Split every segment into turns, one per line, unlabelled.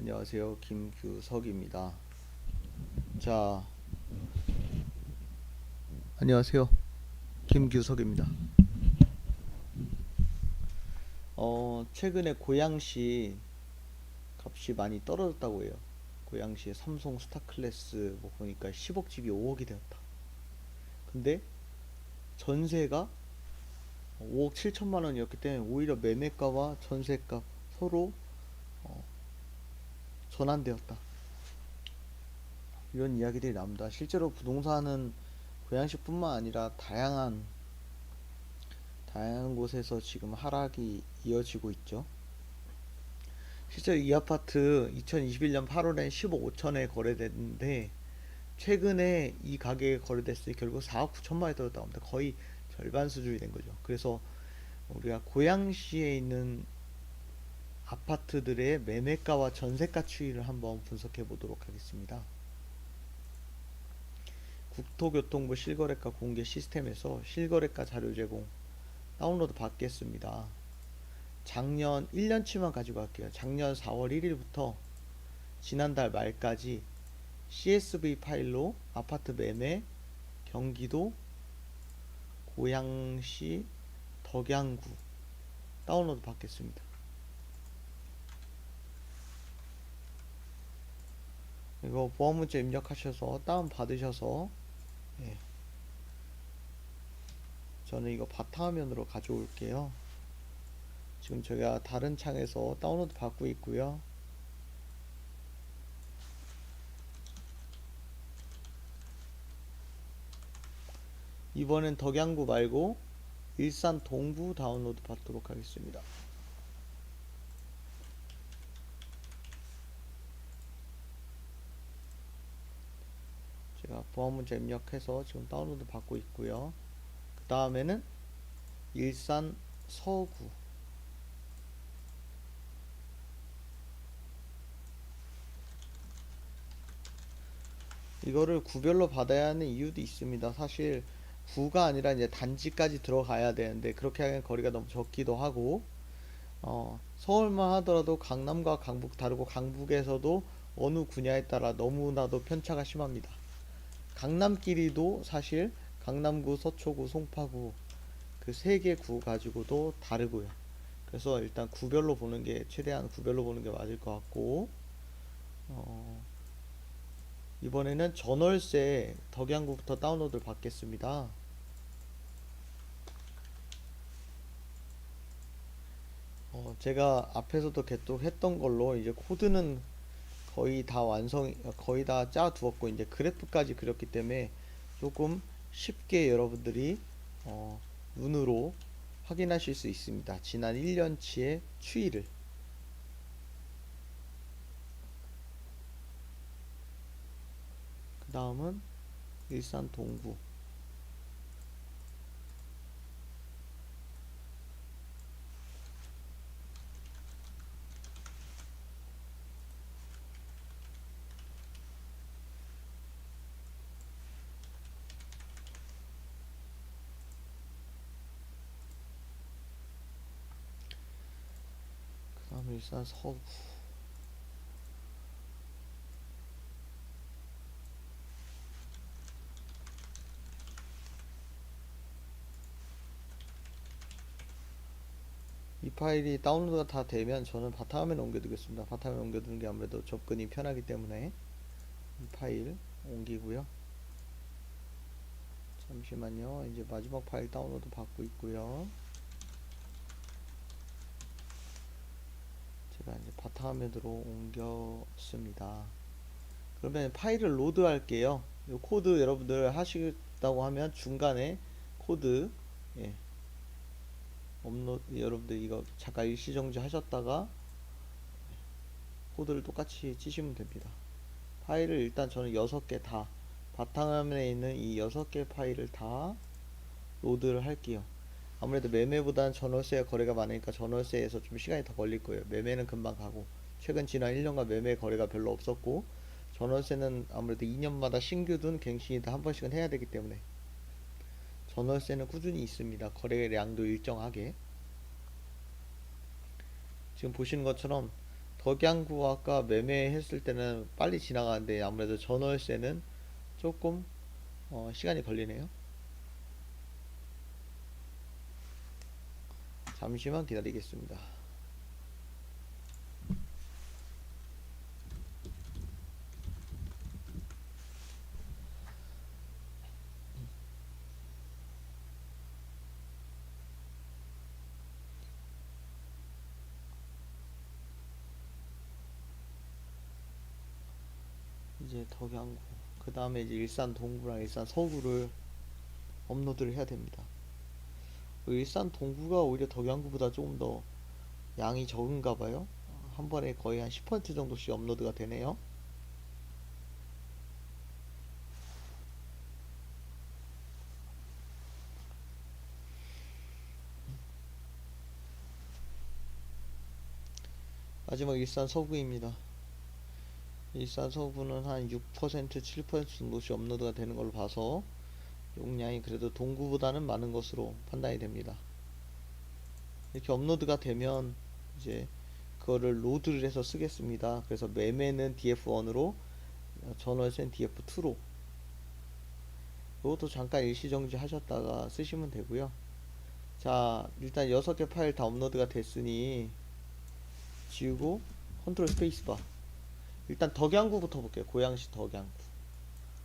안녕하세요. 김규석입니다. 자, 안녕하세요. 김규석입니다. 최근에 고양시 값이 많이 떨어졌다고 해요. 고양시의 삼성 스타클래스 뭐 보니까 10억 집이 5억이 되었다. 근데 전세가 5억 7천만 원이었기 때문에 오히려 매매가와 전세가 서로 어, 전환되었다. 이런 이야기들이 나옵니다. 실제로 부동산은 고양시뿐만 아니라 다양한 곳에서 지금 하락이 이어지고 있죠. 실제 이 아파트 2021년 8월엔 10억 5천에 거래됐는데 최근에 이 가격에 거래됐을 때 결국 4억 9천만에 떨어졌다고 합니다. 거의 절반 수준이 된 거죠. 그래서 우리가 고양시에 있는 아파트들의 매매가와 전세가 추이를 한번 분석해 보도록 하겠습니다. 국토교통부 실거래가 공개 시스템에서 실거래가 자료 제공 다운로드 받겠습니다. 작년 1년치만 가지고 갈게요. 작년 4월 1일부터 지난달 말까지 CSV 파일로 아파트 매매 경기도 고양시 덕양구 다운로드 받겠습니다. 이거 보안문자 입력하셔서 다운 받으셔서 예, 저는 이거 바탕화면으로 가져올게요. 지금 제가 다른 창에서 다운로드 받고 있고요. 이번엔 덕양구 말고 일산 동구 다운로드 받도록 하겠습니다. 제가 보안문자 입력해서 지금 다운로드 받고 있고요. 그 다음에는 일산 서구 이거를 구별로 받아야 하는 이유도 있습니다. 사실 구가 아니라 이제 단지까지 들어가야 되는데 그렇게 하면 거리가 너무 적기도 하고 서울만 하더라도 강남과 강북 다르고 강북에서도 어느 분야에 따라 너무나도 편차가 심합니다. 강남끼리도 사실 강남구, 서초구, 송파구 그 세 개 구 가지고도 다르고요. 그래서 일단 구별로 보는 게 최대한 구별로 보는 게 맞을 것 같고 이번에는 전월세 덕양구부터 다운로드를 받겠습니다. 제가 앞에서도 계속 했던 걸로 이제 코드는 거의 다 짜 두었고 이제 그래프까지 그렸기 때문에 조금 쉽게 여러분들이 눈으로 확인하실 수 있습니다. 지난 1년치의 추이를. 그 다음은 일산 동구. 그 다음에 일산 서구. 이 파일이 다운로드가 다 되면 저는 바탕화면에 옮겨두겠습니다. 바탕화면에 옮겨두는 게 아무래도 접근이 편하기 때문에 이 파일 옮기고요. 잠시만요. 이제 마지막 파일 다운로드 받고 있고요. 제가 이제 바탕화면으로 옮겼습니다. 그러면 파일을 로드 할게요. 이 코드 여러분들 하시다고 하면 중간에 코드 예, 업로드 여러분들 이거 잠깐 일시정지 하셨다가 코드를 똑같이 치시면 됩니다. 파일을 일단 저는 6개 다 바탕화면에 있는 이 6개 파일을 다 로드를 할게요. 아무래도 매매보다는 전월세 거래가 많으니까 전월세에서 좀 시간이 더 걸릴 거예요. 매매는 금방 가고 최근 지난 1년간 매매 거래가 별로 없었고 전월세는 아무래도 2년마다 신규든 갱신이 다 한 번씩은 해야 되기 때문에 전월세는 꾸준히 있습니다. 거래량도 일정하게 지금 보시는 것처럼 덕양구 아까 매매했을 때는 빨리 지나가는데 아무래도 전월세는 조금 시간이 걸리네요. 잠시만 기다리겠습니다. 이제 덕양구, 그 다음에 이제 일산 동구랑 일산 서구를 업로드를 해야 됩니다. 일산 동구가 오히려 덕양구보다 조금 더 양이 적은가 봐요. 한 번에 거의 한 10% 정도씩 업로드가 되네요. 마지막 일산 서구입니다. 일산 서구는 한 6%, 7% 정도씩 업로드가 되는 걸로 봐서 용량이 그래도 동구보다는 많은 것으로 판단이 됩니다. 이렇게 업로드가 되면 이제 그거를 로드를 해서 쓰겠습니다. 그래서 매매는 DF1으로, 전월세는 DF2로. 이것도 잠깐 일시정지 하셨다가 쓰시면 되고요. 자, 일단 6개 파일 다 업로드가 됐으니 지우고 컨트롤 스페이스바. 일단 덕양구부터 볼게요. 고양시 덕양구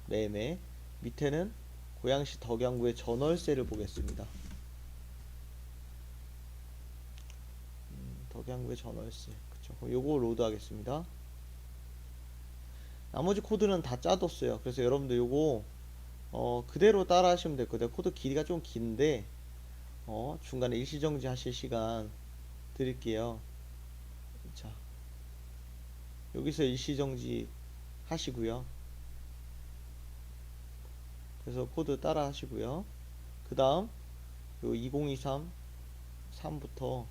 매매. 밑에는 고양시 덕양구의 전월세를 보겠습니다. 덕양구의 전월세. 그쵸. 그럼 요거 로드 하겠습니다. 나머지 코드는 다 짜뒀어요. 그래서 여러분들 요거 그대로 따라 하시면 될 거예요. 코드 길이가 좀 긴데 중간에 일시정지 하실 시간 드릴게요. 자, 여기서 일시정지 하시고요. 그래서 코드 따라 하시고요. 그 다음 요 2023 3부터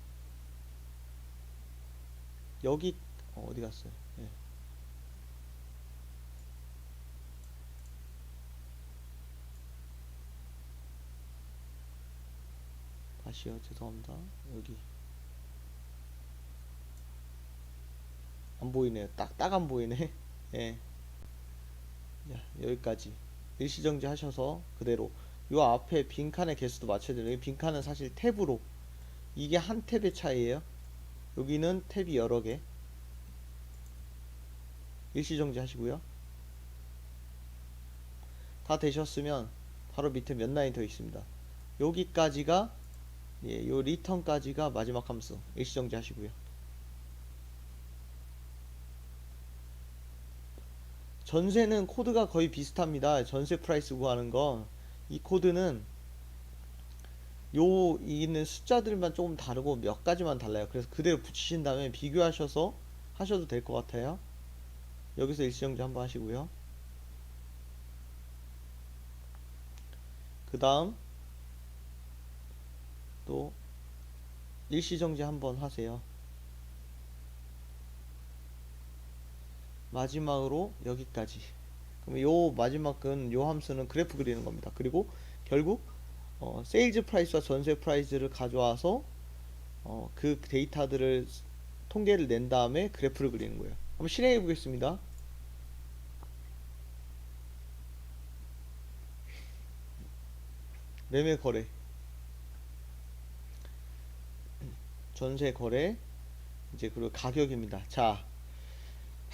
여기 어디 갔어요? 네. 다시요. 죄송합니다. 여기 안 보이네요. 딱 안 보이네. 예. 자, 여기까지 일시정지 하셔서 그대로 요 앞에 빈칸의 개수도 맞춰야 돼요. 빈칸은 사실 탭으로, 이게 한 탭의 차이에요. 여기는 탭이 여러 개. 일시정지 하시고요. 다 되셨으면 바로 밑에 몇 라인 더 있습니다. 여기까지가, 예, 요 리턴까지가 마지막 함수. 일시정지 하시고요. 전세는 코드가 거의 비슷합니다. 전세 프라이스 구하는 거. 이 코드는 요 있는 숫자들만 조금 다르고 몇 가지만 달라요. 그래서 그대로 붙이신 다음에 비교하셔서 하셔도 될 것 같아요. 여기서 일시정지 한번 하시고요. 그 다음 또 일시정지 한번 하세요. 마지막으로 여기까지. 그럼 요 마지막은 요 함수는 그래프 그리는 겁니다. 그리고 결국 세일즈 프라이스와 전세 프라이스를 가져와서 그 데이터들을 통계를 낸 다음에 그래프를 그리는 거예요. 한번 실행해 보겠습니다. 매매 거래, 전세 거래, 이제 그리고 가격입니다. 자,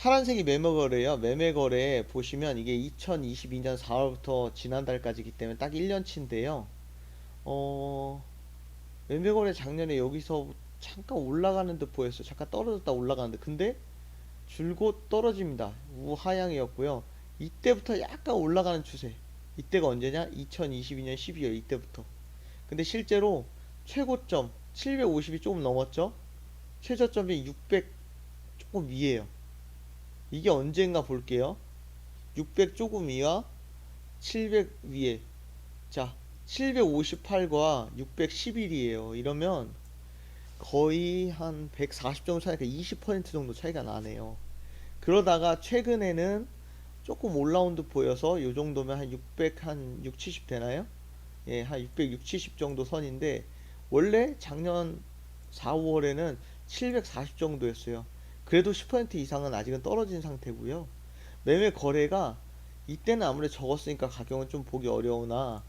파란색이 매매 거래예요. 매매 거래 보시면 이게 2022년 4월부터 지난달까지기 때문에 딱 1년치인데요. 매매 거래 작년에 여기서 잠깐 올라가는 듯 보였어요. 잠깐 떨어졌다 올라가는데, 근데 줄곧 떨어집니다. 우하향이었고요. 이때부터 약간 올라가는 추세. 이때가 언제냐? 2022년 12월 이때부터. 근데 실제로 최고점 750이 조금 넘었죠? 최저점이 600 조금 위에요. 이게 언젠가 볼게요. 600 조금 위와 700 위에. 자, 758과 611이에요. 이러면 거의 한 140 정도 차이가, 20% 정도 차이가 나네요. 그러다가 최근에는 조금 올라온 듯 보여서 요 정도면 한 600, 한 6, 70 되나요? 예, 한 600, 6, 70 정도 선인데 원래 작년 4, 5월에는 740 정도였어요. 그래도 10% 이상은 아직은 떨어진 상태고요. 매매 거래가 이때는 아무래도 적었으니까 가격은 좀 보기 어려우나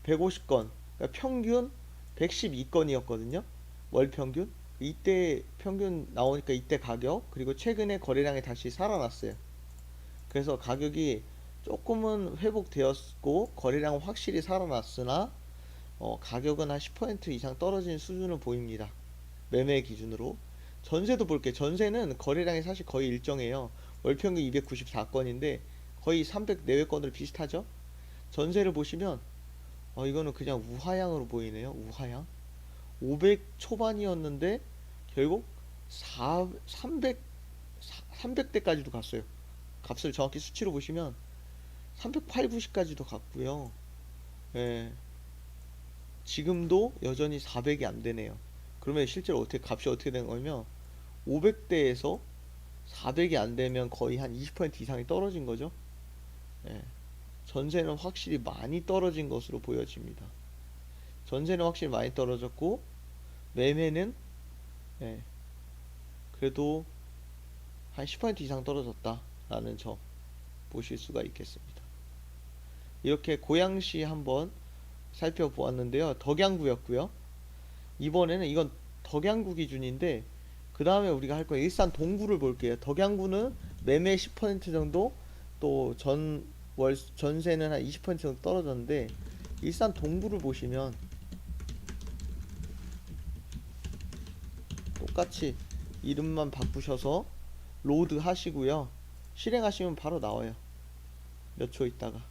150건, 그러니까 평균 112건이었거든요. 월 평균. 이때 평균 나오니까 이때 가격, 그리고 최근에 거래량이 다시 살아났어요. 그래서 가격이 조금은 회복되었고 거래량은 확실히 살아났으나 가격은 한 10% 이상 떨어진 수준을 보입니다. 매매 기준으로. 전세도 볼게. 전세는 거래량이 사실 거의 일정해요. 월 평균 294건인데 거의 300 내외 건들 비슷하죠? 전세를 보시면 이거는 그냥 우하향으로 보이네요. 우하향. 500 초반이었는데 결국 300 300대까지도 갔어요. 값을 정확히 수치로 보시면 308, 90까지도 갔고요. 예. 지금도 여전히 400이 안 되네요. 그러면 실제로 값이 어떻게 된 거냐면 500대에서 400이 안 되면 거의 한 20% 이상이 떨어진 거죠. 예. 전세는 확실히 많이 떨어진 것으로 보여집니다. 전세는 확실히 많이 떨어졌고 매매는 예, 그래도 한 10% 이상 떨어졌다라는 점 보실 수가 있겠습니다. 이렇게 고양시 한번 살펴보았는데요. 덕양구였고요. 이번에는 이건 덕양구 기준인데 그 다음에 우리가 할 거예요. 일산 동구를 볼게요. 덕양구는 매매 10% 정도 또 전세는 한 20% 정도 떨어졌는데 일산 동구를 보시면 똑같이 이름만 바꾸셔서 로드 하시고요. 실행하시면 바로 나와요. 몇 초 있다가.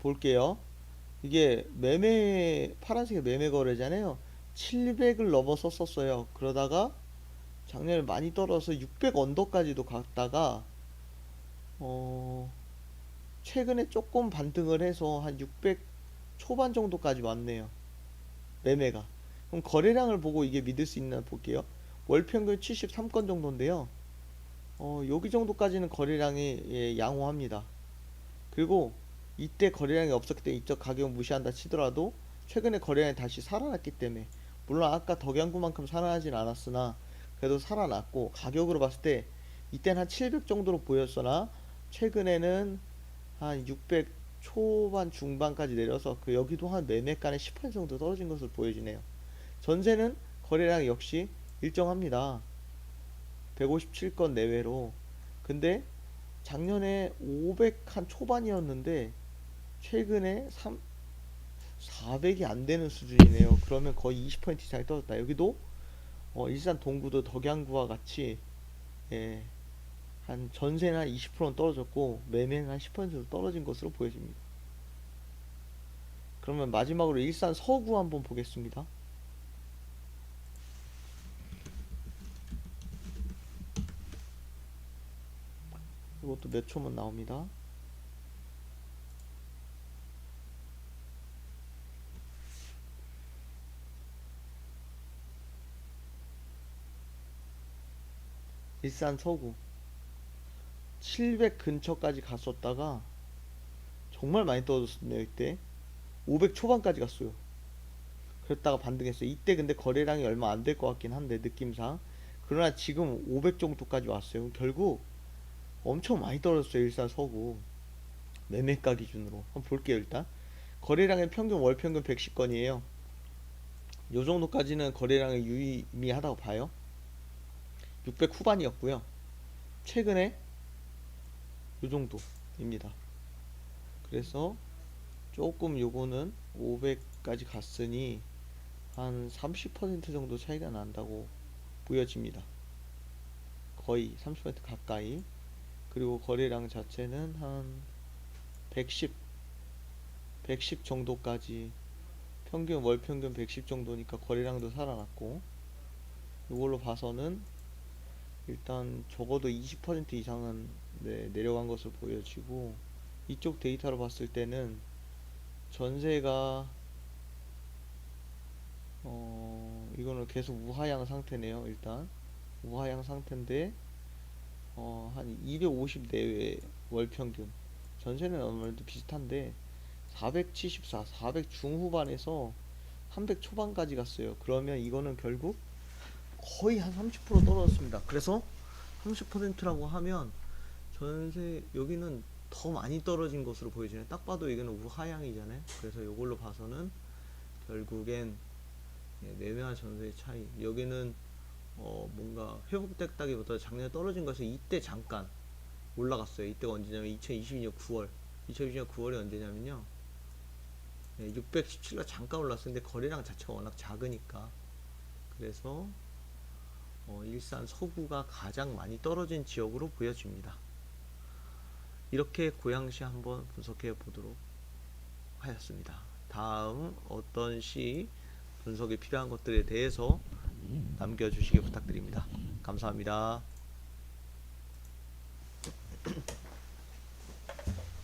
볼게요. 이게 파란색이 매매 거래잖아요. 700을 넘어섰었어요. 그러다가 작년에 많이 떨어져서 600 언더까지도 갔다가 어, 최근에 조금 반등을 해서 한 600 초반 정도까지 왔네요. 매매가. 그럼 거래량을 보고 이게 믿을 수 있나 볼게요. 월 평균 73건 정도인데요. 여기 정도까지는 거래량이 양호합니다. 그리고 이때 거래량이 없었기 때문에 이쪽 가격을 무시한다 치더라도 최근에 거래량이 다시 살아났기 때문에 물론 아까 덕양구만큼 살아나진 않았으나 그래도 살아났고 가격으로 봤을 때 이때는 한 700 정도로 보였으나 최근에는 한 600 초반 중반까지 내려서 그 여기도 한 매매가는 10% 정도 떨어진 것으로 보여지네요. 전세는 거래량 역시 일정합니다. 157건 내외로. 근데 작년에 500 한 초반이었는데 최근에 400이 안 되는 수준이네요. 그러면 거의 20% 이상이 떨어졌다. 여기도 일산 동구도 덕양구와 같이 예, 한 전세는 한 20%는 떨어졌고 매매는 한 10% 정도 떨어진 것으로 보여집니다. 그러면 마지막으로 일산 서구 한번 보겠습니다. 이것도 몇 초만 나옵니다. 일산 서구 700 근처까지 갔었다가 정말 많이 떨어졌네요. 이때 500 초반까지 갔어요. 그랬다가 반등했어요. 이때 근데 거래량이 얼마 안 될 것 같긴 한데 느낌상. 그러나 지금 500 정도까지 왔어요. 결국 엄청 많이 떨어졌어요. 일산 서구 매매가 기준으로 한번 볼게요. 일단 거래량의 평균 월 평균 110건이에요. 요 정도까지는 거래량이 유의미하다고 봐요. 600 후반이었고요. 최근에 요 정도입니다. 그래서 조금 요거는 500까지 갔으니 한 30% 정도 차이가 난다고 보여집니다. 거의 30% 가까이. 그리고 거래량 자체는 한 110, 110 정도까지 평균 월 평균 110 정도니까 거래량도 살아났고 이걸로 봐서는 일단 적어도 20% 이상은 내려간 것으로 보여지고 이쪽 데이터로 봤을 때는 전세가 이거는 계속 우하향 상태네요. 일단 우하향 상태인데 한 250 내외 월 평균 전세는 아무래도 비슷한데 474, 400 중후반에서 300 초반까지 갔어요. 그러면 이거는 결국 거의 한 30% 떨어졌습니다. 그래서 30%라고 하면 전세 여기는 더 많이 떨어진 것으로 보여지네. 딱 봐도 이거는 우하향이잖아요. 그래서 이걸로 봐서는 결국엔 매매와 전세의 차이. 여기는 뭔가 회복됐다기보다 작년에 떨어진 것에서 이때 잠깐 올라갔어요. 이때가 언제냐면 2022년 9월. 2022년 9월이 언제냐면요. 617가 잠깐 올랐어요. 근데 거래량 자체가 워낙 작으니까. 그래서 일산 서구가 가장 많이 떨어진 지역으로 보여집니다. 이렇게 고양시 한번 분석해 보도록 하였습니다. 다음 어떤 시 분석이 필요한 것들에 대해서 남겨주시기 부탁드립니다. 감사합니다.